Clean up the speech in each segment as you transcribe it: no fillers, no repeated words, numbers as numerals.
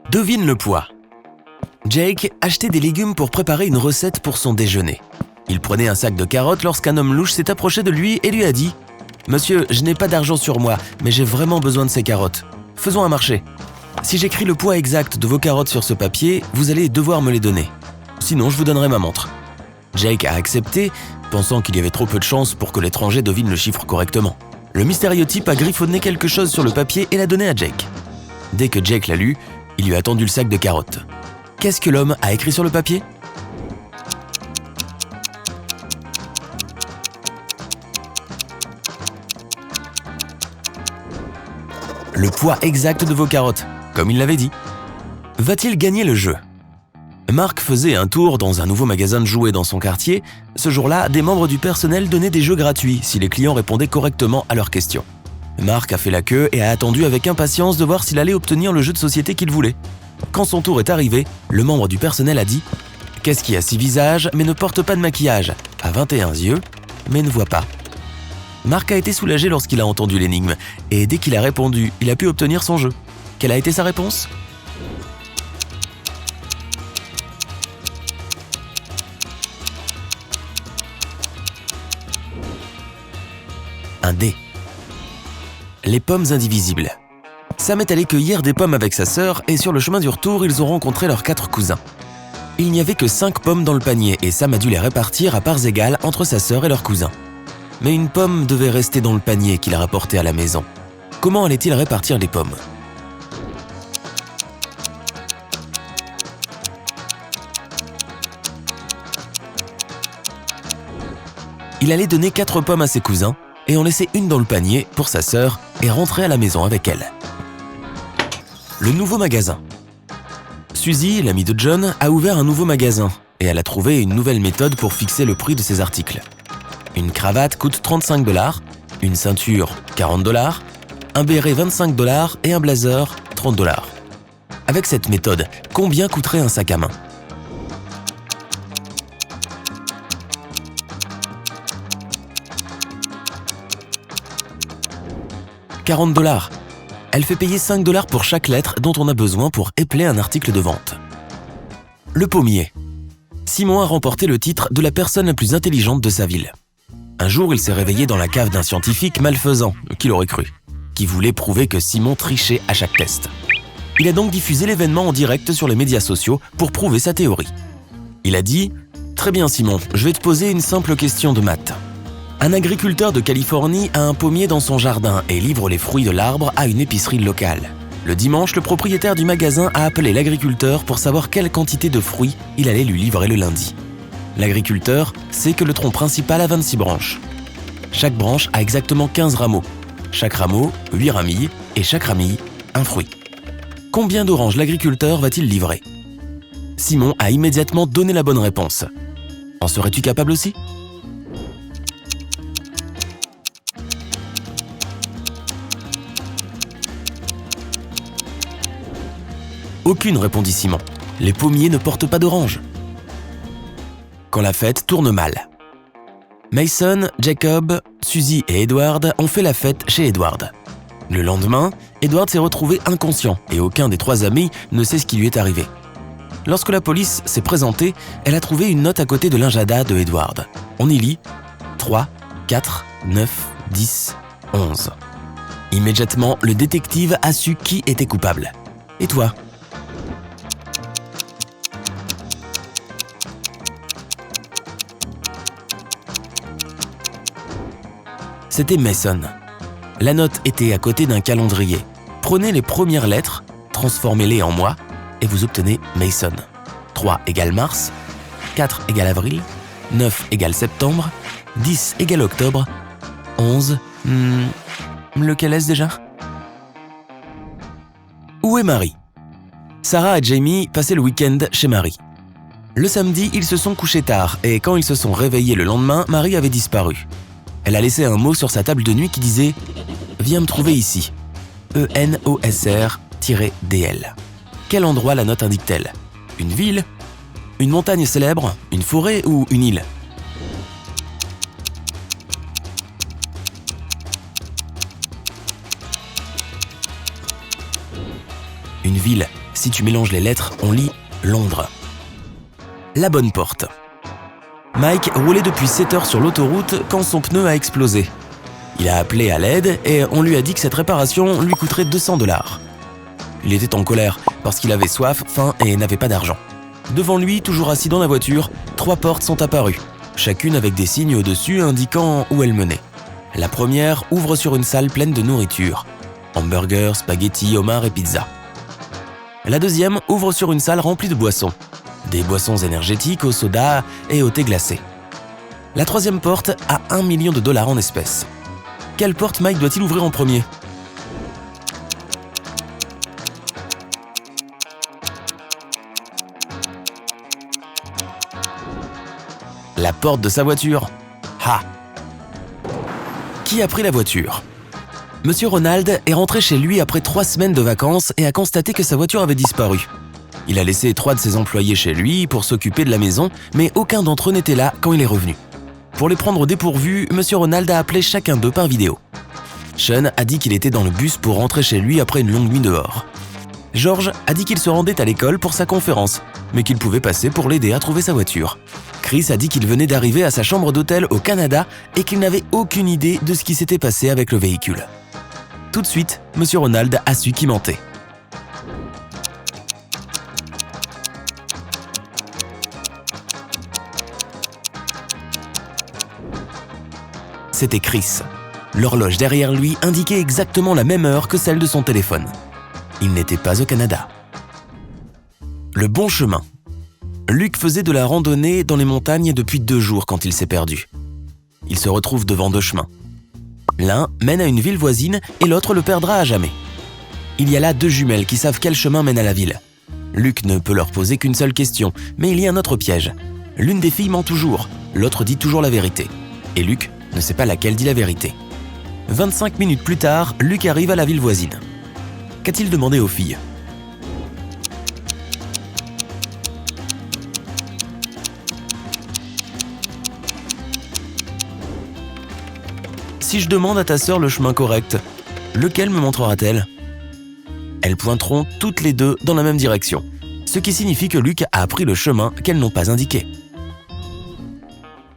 Devine le poids. Jake achetait des légumes pour préparer une recette pour son déjeuner. Il prenait un sac de carottes lorsqu'un homme louche s'est approché de lui et lui a dit « Monsieur, je n'ai pas d'argent sur moi, mais j'ai vraiment besoin de ces carottes. Faisons un marché. Si j'écris le poids exact de vos carottes sur ce papier, vous allez devoir me les donner. Sinon, je vous donnerai ma montre. » Jake a accepté, pensant qu'il y avait trop peu de chances pour que l'étranger devine le chiffre correctement. Le mystérieux type a griffonné quelque chose sur le papier et l'a donné à Jake. Dès que Jake l'a lu, il lui a tendu le sac de carottes. Qu'est-ce que l'homme a écrit sur le papier ? Le poids exact de vos carottes, comme il l'avait dit. Va-t-il gagner le jeu ? Mark faisait un tour dans un nouveau magasin de jouets dans son quartier. Ce jour-là, des membres du personnel donnaient des jeux gratuits si les clients répondaient correctement à leurs questions. Mark a fait la queue et a attendu avec impatience de voir s'il allait obtenir le jeu de société qu'il voulait. Quand son tour est arrivé, le membre du personnel a dit « Qu'est-ce qui a 6 visages mais ne porte pas de maquillage, a 21 yeux mais ne voit pas ?» Mark a été soulagé lorsqu'il a entendu l'énigme et dès qu'il a répondu, il a pu obtenir son jeu. Quelle a été sa réponse ? Un D. Les pommes indivisibles. Sam est allé cueillir des pommes avec sa sœur et sur le chemin du retour, ils ont rencontré leurs 4 cousins. Il n'y avait que 5 pommes dans le panier et Sam a dû les répartir à parts égales entre sa sœur et leurs cousins. Mais une pomme devait rester dans le panier qu'il a rapporté à la maison. Comment allait-il répartir les pommes ? Il allait donner 4 pommes à ses cousins et en laisser une dans le panier pour sa sœur et rentrer à la maison avec elle. Le nouveau magasin. Suzy, l'amie de John, a ouvert un nouveau magasin et elle a trouvé une nouvelle méthode pour fixer le prix de ses articles. Une cravate coûte 35 $, une ceinture 40 $, un béret 25 $ et un blazer 30 $. Avec cette méthode, combien coûterait un sac à main ? « 40 $. Elle fait payer 5 $ pour chaque lettre dont on a besoin pour épeler un article de vente. Le pommier. Simon a remporté le titre de la personne la plus intelligente de sa ville. Un jour, il s'est réveillé dans la cave d'un scientifique malfaisant, qui l'aurait cru, qui voulait prouver que Simon trichait à chaque test. Il a donc diffusé l'événement en direct sur les médias sociaux pour prouver sa théorie. Il a dit « Très bien Simon, je vais te poser une simple question de maths. Un agriculteur de Californie a un pommier dans son jardin et livre les fruits de l'arbre à une épicerie locale. Le dimanche, le propriétaire du magasin a appelé l'agriculteur pour savoir quelle quantité de fruits il allait lui livrer le lundi. L'agriculteur sait que le tronc principal a 26 branches. Chaque branche a exactement 15 rameaux. Chaque rameau, 8 ramilles, et chaque ramille, un fruit. Combien d'oranges l'agriculteur va-t-il livrer ? Simon a immédiatement donné la bonne réponse. En serais-tu capable aussi ? Aucune, répondit Simon. Les pommiers ne portent pas d'oranges. Quand la fête tourne mal. Mason, Jacob, Suzy et Edward ont fait la fête chez Edward. Le lendemain, Edward s'est retrouvé inconscient et aucun des 3 amis ne sait ce qui lui est arrivé. Lorsque la police s'est présentée, elle a trouvé une note à côté de l'agenda de Edward. On y lit 3, 4, 9, 10, 11. Immédiatement, le détective a su qui était coupable. Et toi ? C'était Mason. La note était à côté d'un calendrier. Prenez les premières lettres, transformez-les en mois et vous obtenez Mason. 3 égale mars, 4 égale avril, 9 égale septembre, 10 égale octobre, 11... lequel est-ce déjà ? Où est Marie ? Sarah et Jamie passaient le week-end chez Marie. Le samedi, ils se sont couchés tard et quand ils se sont réveillés le lendemain, Marie avait disparu. Elle a laissé un mot sur sa table de nuit qui disait « Viens me trouver ici. ENOSR-DL ». Quel endroit la note indique-t-elle ? Une ville ? Une montagne célèbre ? Une forêt ou une île ? Une ville. Si tu mélanges les lettres, on lit Londres. La bonne porte. Mike roulait depuis 7 heures sur l'autoroute quand son pneu a explosé. Il a appelé à l'aide et on lui a dit que cette réparation lui coûterait 200 $. Il était en colère parce qu'il avait soif, faim et n'avait pas d'argent. Devant lui, toujours assis dans la voiture, 3 portes sont apparues, chacune avec des signes au-dessus indiquant où elles menaient. La première ouvre sur une salle pleine de nourriture. Hamburgers, spaghettis, homards et pizza. La deuxième ouvre sur une salle remplie de boissons. Des boissons énergétiques au soda et au thé glacé. La troisième porte a $1 million en espèces. Quelle porte Mike doit-il ouvrir en premier? La porte de sa voiture. Ha! Qui a pris la voiture? Monsieur Ronald est rentré chez lui après 3 semaines de vacances et a constaté que sa voiture avait disparu. Il a laissé 3 de ses employés chez lui pour s'occuper de la maison, mais aucun d'entre eux n'était là quand il est revenu. Pour les prendre au dépourvu, Monsieur Ronald a appelé chacun d'eux par vidéo. Sean a dit qu'il était dans le bus pour rentrer chez lui après une longue nuit dehors. George a dit qu'il se rendait à l'école pour sa conférence, mais qu'il pouvait passer pour l'aider à trouver sa voiture. Chris a dit qu'il venait d'arriver à sa chambre d'hôtel au Canada et qu'il n'avait aucune idée de ce qui s'était passé avec le véhicule. Tout de suite, Monsieur Ronald a su qui mentait. C'était Chris. L'horloge derrière lui indiquait exactement la même heure que celle de son téléphone. Il n'était pas au Canada. Le bon chemin. Luc faisait de la randonnée dans les montagnes depuis 2 jours quand il s'est perdu. Il se retrouve devant 2 chemins. L'un mène à une ville voisine et l'autre le perdra à jamais. Il y a là 2 jumelles qui savent quel chemin mène à la ville. Luc ne peut leur poser qu'une seule question, mais il y a un autre piège. L'une des filles ment toujours, l'autre dit toujours la vérité. Et Luc ne sait pas laquelle dit la vérité. 25 minutes plus tard, Luc arrive à la ville voisine. Qu'a-t-il demandé aux filles? Si je demande à ta sœur le chemin correct, lequel me montrera-t-elle? Elles pointeront toutes les 2 dans la même direction, ce qui signifie que Luc a appris le chemin qu'elles n'ont pas indiqué.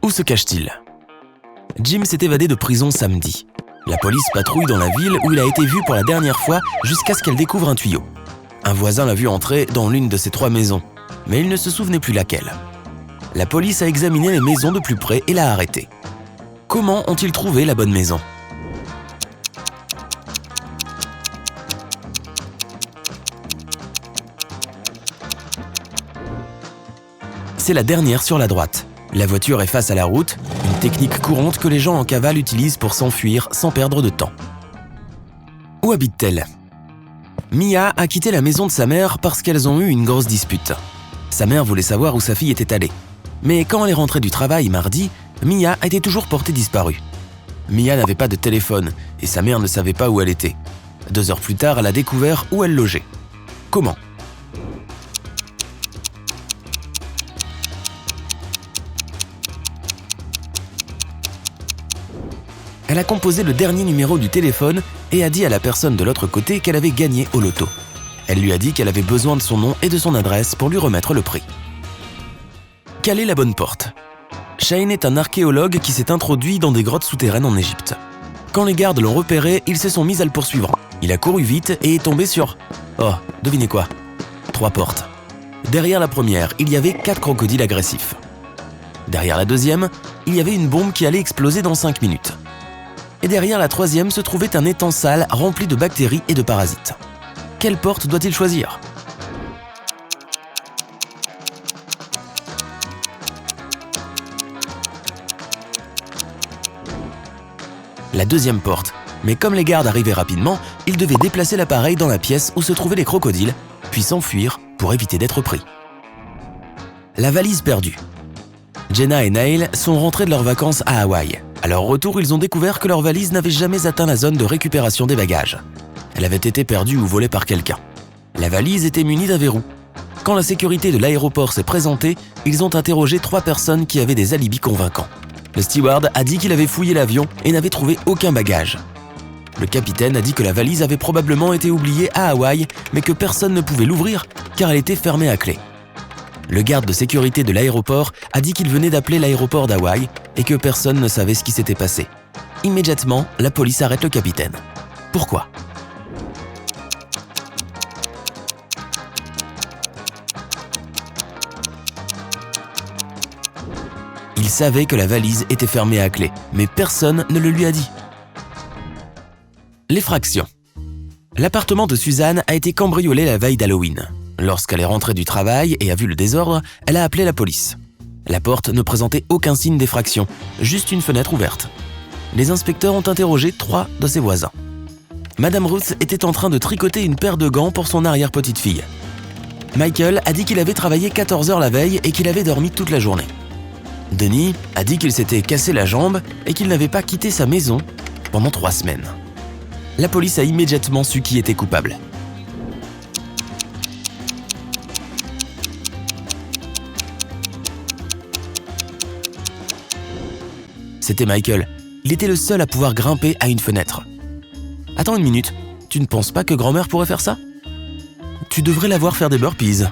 Où se cache-t-il? Jim s'est évadé de prison samedi. La police patrouille dans la ville où il a été vu pour la dernière fois jusqu'à ce qu'elle découvre un tuyau. Un voisin l'a vu entrer dans l'une de ces 3 maisons, mais il ne se souvenait plus laquelle. La police a examiné les maisons de plus près et l'a arrêté. Comment ont-ils trouvé la bonne maison? C'est la dernière sur la droite. La voiture est face à la route, une technique courante que les gens en cavale utilisent pour s'enfuir sans perdre de temps. Où habite-t-elle? Mia a quitté la maison de sa mère parce qu'elles ont eu une grosse dispute. Sa mère voulait savoir où sa fille était allée. Mais quand elle est rentrée du travail mardi, Mia était toujours portée disparue. Mia n'avait pas de téléphone et sa mère ne savait pas où elle était. 2 heures plus tard, elle a découvert où elle logeait. Comment? Elle a composé le dernier numéro du téléphone et a dit à la personne de l'autre côté qu'elle avait gagné au loto. Elle lui a dit qu'elle avait besoin de son nom et de son adresse pour lui remettre le prix. Quelle est la bonne porte? Shane est un archéologue qui s'est introduit dans des grottes souterraines en Égypte. Quand les gardes l'ont repéré, ils se sont mis à le poursuivre. Il a couru vite et est tombé sur... Oh, devinez quoi? 3 portes. Derrière la première, il y avait 4 crocodiles agressifs. Derrière la deuxième, il y avait une bombe qui allait exploser dans 5 minutes. Et derrière la troisième se trouvait un étang sale rempli de bactéries et de parasites. Quelle porte doit-il choisir? La deuxième porte, mais comme les gardes arrivaient rapidement, ils devaient déplacer l'appareil dans la pièce où se trouvaient les crocodiles, puis s'enfuir pour éviter d'être pris. La valise perdue. Jenna et Neil sont rentrés de leurs vacances à Hawaï. À leur retour, ils ont découvert que leur valise n'avait jamais atteint la zone de récupération des bagages. Elle avait été perdue ou volée par quelqu'un. La valise était munie d'un verrou. Quand la sécurité de l'aéroport s'est présentée, ils ont interrogé 3 personnes qui avaient des alibis convaincants. Le steward a dit qu'il avait fouillé l'avion et n'avait trouvé aucun bagage. Le capitaine a dit que la valise avait probablement été oubliée à Hawaï, mais que personne ne pouvait l'ouvrir car elle était fermée à clé. Le garde de sécurité de l'aéroport a dit qu'il venait d'appeler l'aéroport d'Hawaï et que personne ne savait ce qui s'était passé. Immédiatement, la police arrête le capitaine. Pourquoi ? Il savait que la valise était fermée à clé, mais personne ne le lui a dit. L'effraction. L'appartement de Suzanne a été cambriolé la veille d'Halloween. Lorsqu'elle est rentrée du travail et a vu le désordre, elle a appelé la police. La porte ne présentait aucun signe d'effraction, juste une fenêtre ouverte. Les inspecteurs ont interrogé 3 de ses voisins. Madame Ruth était en train de tricoter une paire de gants pour son arrière-petite-fille. Michael a dit qu'il avait travaillé 14 heures la veille et qu'il avait dormi toute la journée. Denis a dit qu'il s'était cassé la jambe et qu'il n'avait pas quitté sa maison pendant 3 semaines. La police a immédiatement su qui était coupable. C'était Michael. Il était le seul à pouvoir grimper à une fenêtre. Attends une minute, tu ne penses pas que grand-mère pourrait faire ça ? Tu devrais la voir faire des burpees.